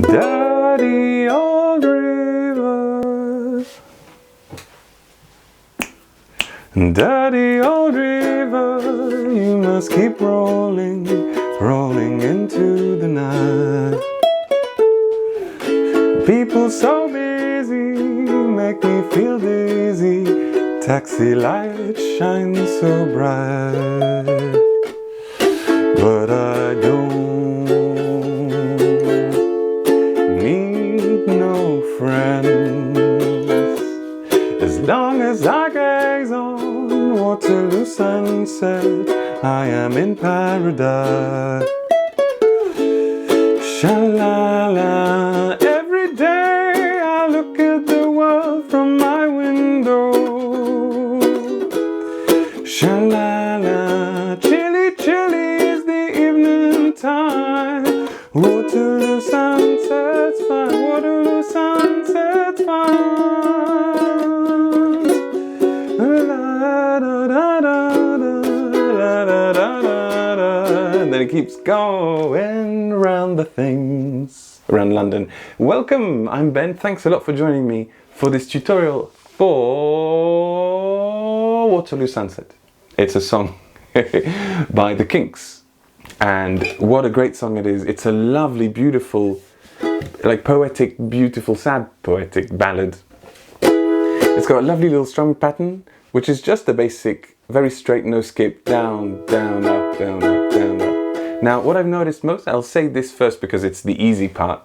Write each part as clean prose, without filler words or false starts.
Dirty old river, dirty old river, you must keep rolling, rolling into the night. People so busy make me feel dizzy, taxi lights shine so bright, but I don't need no friends as long as I gaze on Waterloo sunset. I am in paradise. Sha-la-la. Every day I look at the world from my window. Sha-la-la. Chilly, chilly is the evening time. Waterloo sunset's fine. Waterloo sunset's fine. And then it keeps going around the things around London. Welcome, I'm Ben. Thanks a lot for joining me for this tutorial for Waterloo Sunset. It's a song by the Kinks, and what a great song it is. It's a lovely, beautiful, like poetic, beautiful, sad poetic ballad. It's got a lovely little strum pattern, which is just a basic, very straight, no skip, down, down, up, down, up, down, up. Now, what I've noticed most, I'll say this first because it's the easy part,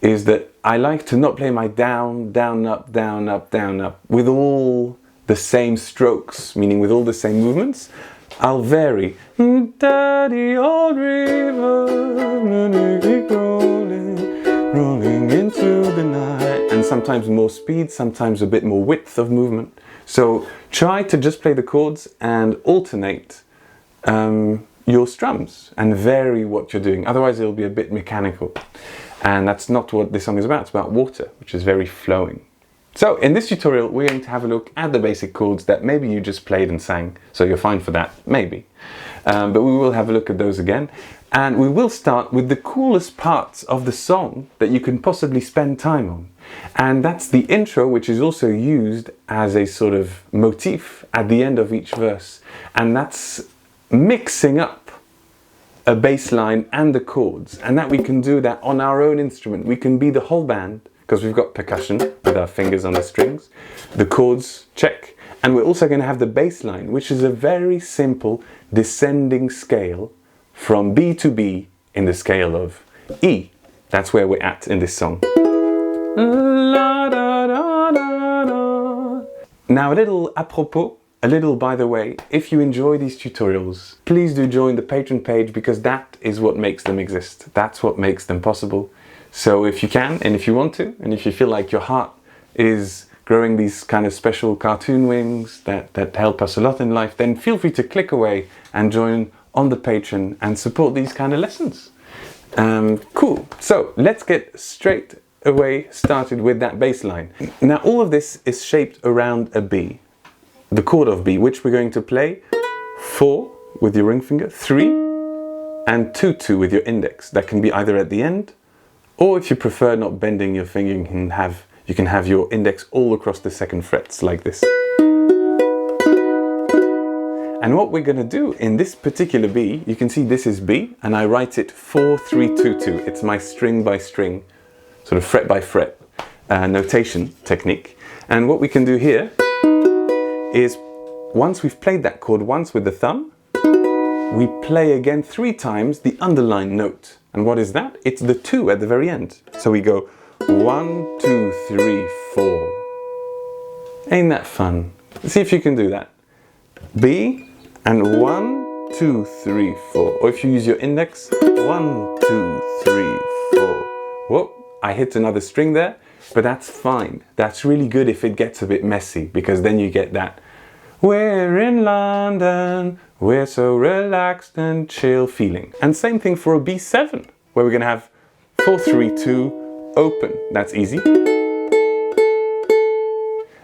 is that I like to not play my down, down, up, down, up, down, up with all the same strokes, meaning with all the same movements. I'll vary. Dirty old river, keep rolling, rolling into the night. And sometimes more speed, sometimes a bit more width of movement. So try to just play the chords and alternate your strums and vary what you're doing. Otherwise it'll be a bit mechanical. And that's not what this song is about. It's about water, which is very flowing. So in this tutorial, we're going to have a look at the basic chords that maybe you just played and sang. So you're fine for that, maybe. But we will have a look at those again. And we will start with the coolest parts of the song that you can possibly spend time on. And that's the intro, which is also used as a sort of motif at the end of each verse. And that's mixing up a bass line and the chords. And that we can do that on our own instrument. We can be the whole band, because we've got percussion with our fingers on the strings. The chords, check. And we're also going to have the bass line, which is a very simple descending scale from B to B in the scale of E. That's where we're at in this song. Now a little apropos, a little by the way, if you enjoy these tutorials, please do join the Patreon page, because that is what makes them exist. That's what makes them possible. So if you can, and if you want to, and if you feel like your heart is growing these kind of special cartoon wings that help us a lot in life, then feel free to click away and join on the Patreon and support these kind of lessons. Cool. So let's get straight away started with that bass line. Now all of this is shaped around a B, the chord of B, which we're going to play 4 with your ring finger, 3 and 2-2 with your index. That can be either at the end, or if you prefer not bending your finger, you can have your index all across the second frets like this. And what we're going to do in this particular B, you can see this is B, and I write it 4-3-2-2. It's my string by string, sort of fret by fret notation technique. And what we can do here is, once we've played that chord once with the thumb, we play again 3 times the underlined note. And what is that? It's the 2 at the very end. So we go 1, 2, 3, 4. Ain't that fun? See if you can do that. B and 1, 2, 3, 4. Or if you use your index, 1, 2, 3, 4. Whoop, I hit another string there, but that's fine. That's really good if it gets a bit messy, because then you get that "we're in London, we're so relaxed and chill" feeling. And same thing for a B7, where we're going to have 4, 3, 2, open. That's easy.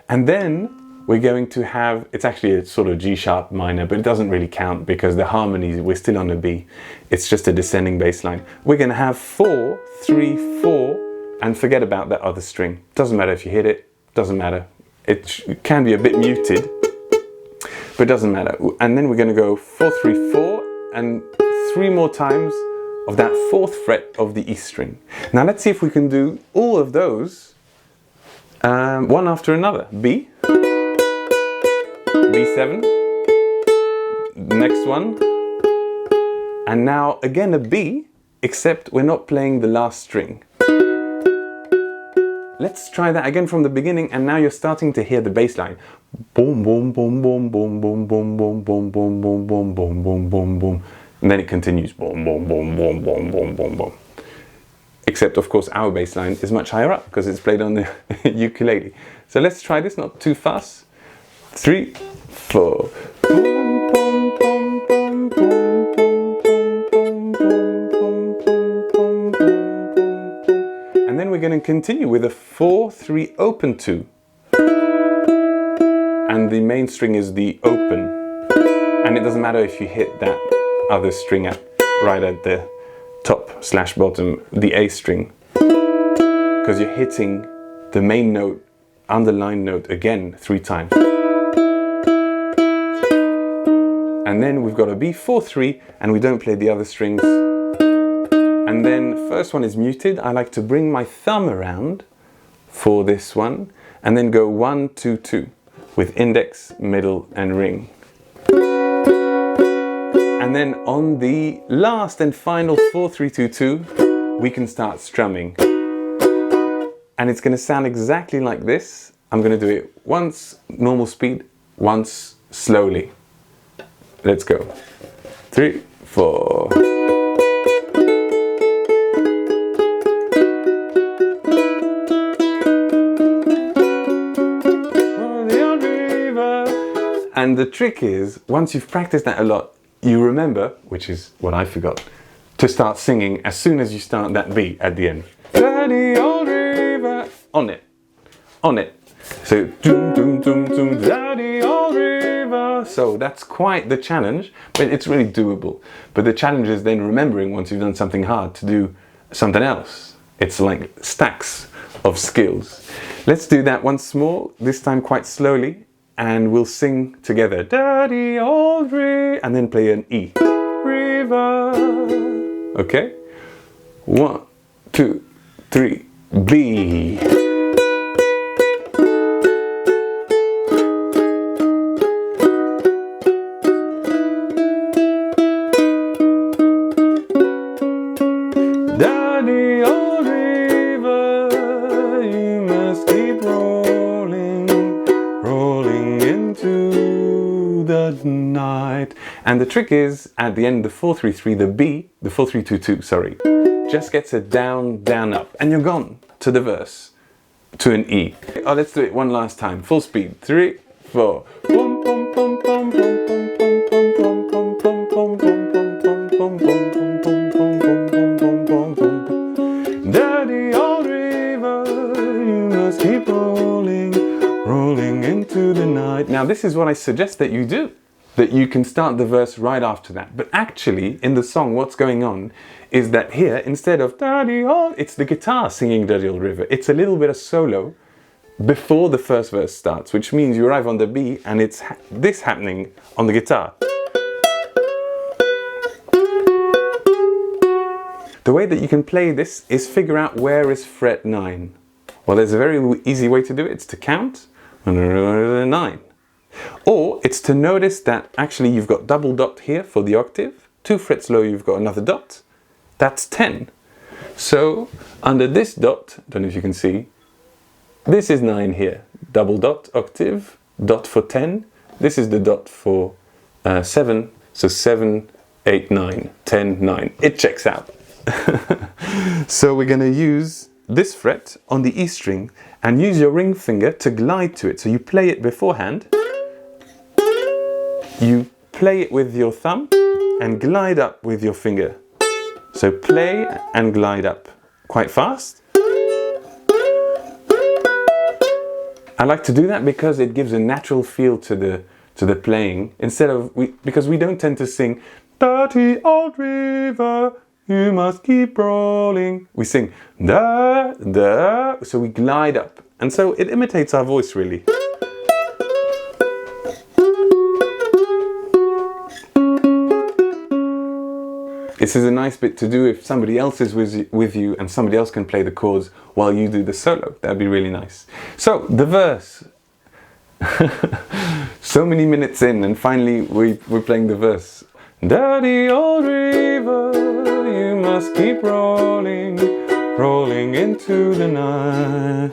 And then we're going to have, it's actually a sort of G sharp minor, but it doesn't really count because the harmonies, we're still on a B. It's just a descending bass line. We're going to have 4, 3, 4 and forget about that other string. Doesn't matter if you hit it, doesn't matter. It can be a bit muted, but doesn't matter. And then we're going to go 4, 3, 4, and 3 more times of that 4th fret of the E string. Now let's see if we can do all of those one after another. B, B7, next one, and now again a B, except we're not playing the last string. Let's try that again from the beginning, and now you're starting to hear the bass line. Boom, boom, boom, boom, boom, boom, boom, boom, boom, boom, boom, boom, boom, boom, boom, boom. And then it continues. Boom, boom, boom, boom, boom, boom, boom, boom. Except, of course, our bass line is much higher up because it's played on the ukulele. So let's try this, not too fast. 3, 4. And then we're going to continue with a 4, 3, open 2. And the main string is the open. And it doesn't matter if you hit that other string right at the top/bottom, the A string, because you're hitting the main note, underlined note again 3 times. And then we've got a B, 4, 3, and we don't play the other strings. And then first one is muted. I like to bring my thumb around for this one, and then go 1, 2, 2 with index, middle, and ring. And then on the last and final 4, 3, 2, 2, we can start strumming. And it's going to sound exactly like this. I'm going to do it once normal speed, once slowly. Let's go. 3, 4. And the trick is, once you've practiced that a lot, you remember, which is what I forgot, to start singing as soon as you start that B at the end. Daddy, old river. On it. On it. So, doom, doom, doom, doom, daddy, old river. So that's quite the challenge, but it's really doable. But the challenge is then remembering, once you've done something hard, to do something else. It's like stacks of skills. Let's do that once more, this time quite slowly. And we'll sing together, Daddy old river, and then play an E. River. Okay? 1, 2, 3, B. Daddy old river, you must keep rolling into the night. And the trick is, at the end, the 4, 3, 3, the B, the 4, 3, 2, 2, sorry, just gets a down, down, up, and you're gone to the verse, to an E. Oh, let's do it one last time, full speed. 3, 4. Daddy old river, you must keep rolling into the night. Now this is what I suggest that you do, that you can start the verse right after that. But actually in the song what's going on is that here, instead of Daddy old, it's the guitar singing Daddy old river. It's a little bit of solo before the first verse starts, which means you arrive on the B and it's this happening on the guitar. The way that you can play this is figure out where is fret 9. Well, there's a very easy way to do it. It's to count 9. Or it's to notice that actually you've got double dot here for the octave. 2 frets low, you've got another dot. That's 10. So under this dot, don't know if you can see, this is 9 here. Double dot, octave, dot for 10. This is the dot for 7. So 7, 8, 9, 10, 9. It checks out. So we're going to use this fret on the E string and use your ring finger to glide to it. So you play it beforehand, you play it with your thumb and glide up with your finger. So play and glide up quite fast. I like to do that because it gives a natural feel to the playing, instead of because we don't tend to sing Dirty Old River. you must keep rolling. We sing da, da, so we glide up. And so it imitates our voice really. This is a nice bit to do if somebody else is with you and somebody else can play the chords while you do the solo. That'd be really nice. So, the verse. So many minutes in and finally we're playing the verse. Dirty old river, you must keep rolling, rolling into the night.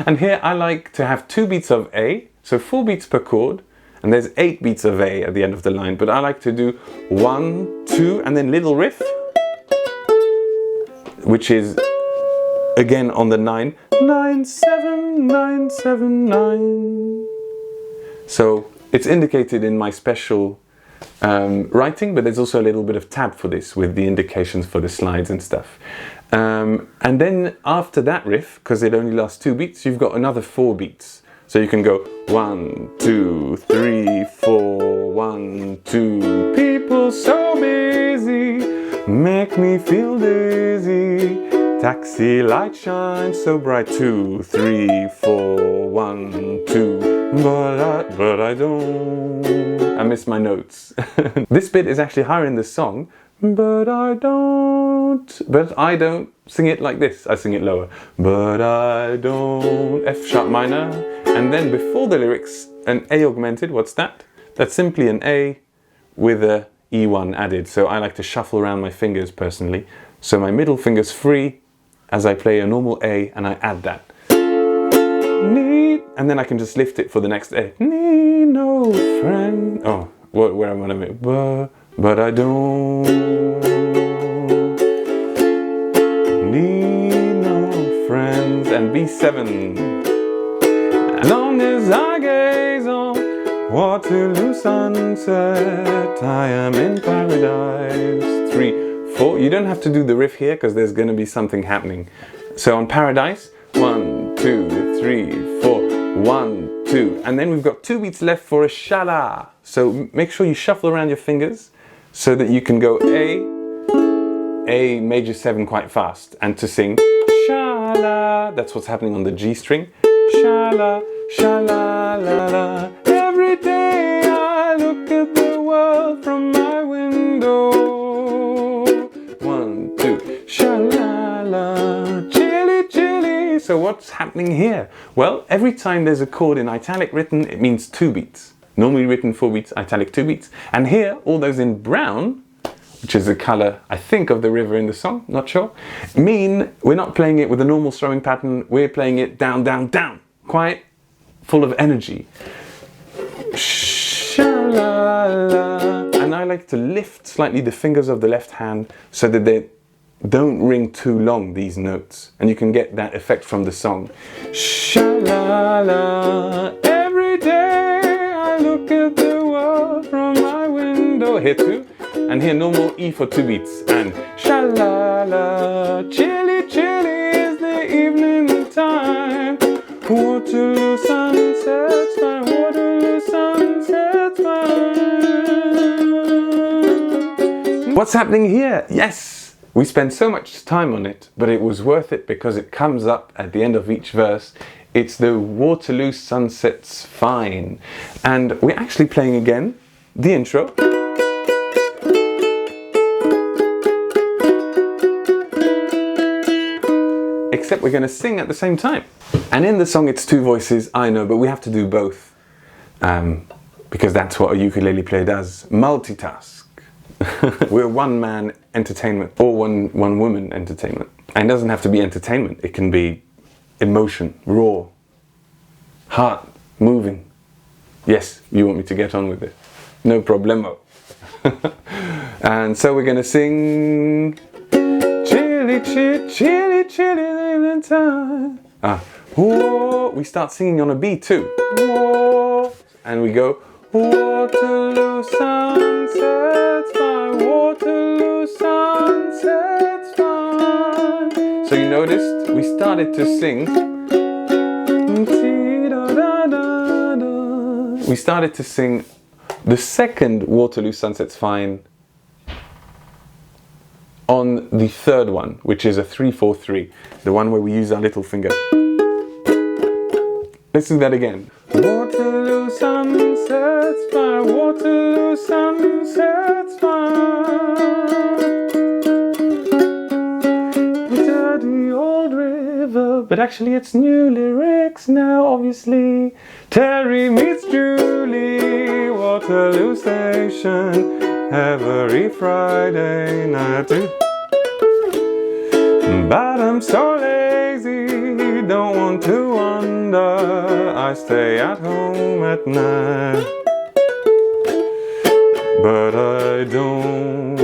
And here I like to have 2 beats of A, so 4 beats per chord. And there's 8 beats of A at the end of the line, but I like to do 1, 2, and then little riff, which is again on the 9, 9, 7, 9, 7, 9. So it's indicated in my special writing, but there's also a little bit of tab for this with the indications for the slides and stuff. And then after that riff, because it only lasts 2 beats, you've got another 4 beats. So you can go 1, 2, 3, 4, 1, 2. People so busy, make me feel dizzy. Taxi light shines so bright. 2, 3, 4, 1, 2. But I don't. I miss my notes. This bit is actually higher in the song. But I don't sing it like this. I sing it lower. But I don't. F sharp minor. And then before the lyrics, an A augmented. What's that? That's simply an A with a E1 added. So I like to shuffle around my fingers personally. So my middle finger's free as I play a normal A and I add that. Need, and then I can just lift it for the next A. Need no friend. Oh, where am I? But I don't need no friends. And B7. As long as I gaze on Waterloo sunset, I am in paradise. 3, 4. You don't have to do the riff here because there's going to be something happening. So on Paradise, 1, 2, 3, 4, 1, 2. And then we've got 2 beats left for a shala. So make sure you shuffle around your fingers so that you can go A major 7 quite fast. And to sing shala, that's what's happening on the G string. Shala, shala, la, la. Every day I look at the world from my window. 1, 2, shala, la. Chilly, chilly. So what's happening here? Well, every time there's a chord in italic written, it means 2 beats. Normally written 4 beats, italic 2 beats. And here, all those in brown, which is the color, I think, of the river in the song, not sure, mean we're not playing it with a normal strumming pattern, we're playing it down, down, down. Quite full of energy. Sha-la-la. And I like to lift slightly the fingers of the left hand so that they don't ring too long, these notes. And you can get that effect from the song. Sha-la-la. Every day I look at the world from my window. Here too. And here normal E for 2 beats. And sha-la-la. Chilly, chilly is the evening time. Waterloo sunset's fine, Waterloo sunset's fine. What's happening here? Yes, we spent so much time on it, but it was worth it because it comes up at the end of each verse. It's the Waterloo sunset's fine. And we're actually playing again the intro. Except we're going to sing at the same time. And in the song it's 2 voices, I know, but we have to do both. Because that's what a ukulele player does. Multitask. We're one-man entertainment or one-woman entertainment. And it doesn't have to be entertainment. It can be emotion, raw, heart, moving. Yes, you want me to get on with it. No problemo. And so we're going to sing... Chilly, chilly, chilly, chilly evening time. Whoa. We start singing on a B too. Whoa. And we go, Waterloo sunset's fine, Waterloo sunset's fine. So you noticed we started to sing. We started to sing the second Waterloo sunset's fine on the third one, which is a 3-4-3, the one where we use our little finger. Let's do that again. Waterloo sunsets fire, Waterloo sunsets fire. Dirty old river, but actually it's new lyrics now, obviously. Terry meets Julie, Waterloo Station, every Friday night. But I'm so lazy, don't want to wander, I stay at home at night. But I don't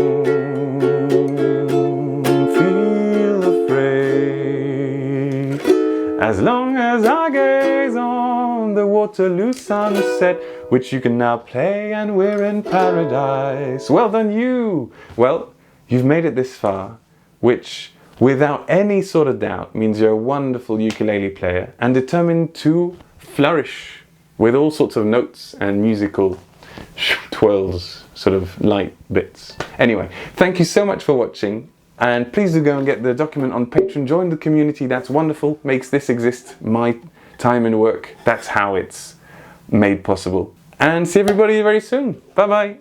feel afraid, as long as I gaze on the Waterloo sunset, which you can now play, and we're in paradise. Well done you! Well, you've made it this far, which without any sort of doubt means you're a wonderful ukulele player and determined to flourish with all sorts of notes and musical twirls, sort of light bits. Anyway, thank you so much for watching, and please do go and get the document on Patreon. Join the community, that's wonderful, makes this exist, my time and work, that's how it's made possible. And see everybody very soon. Bye bye.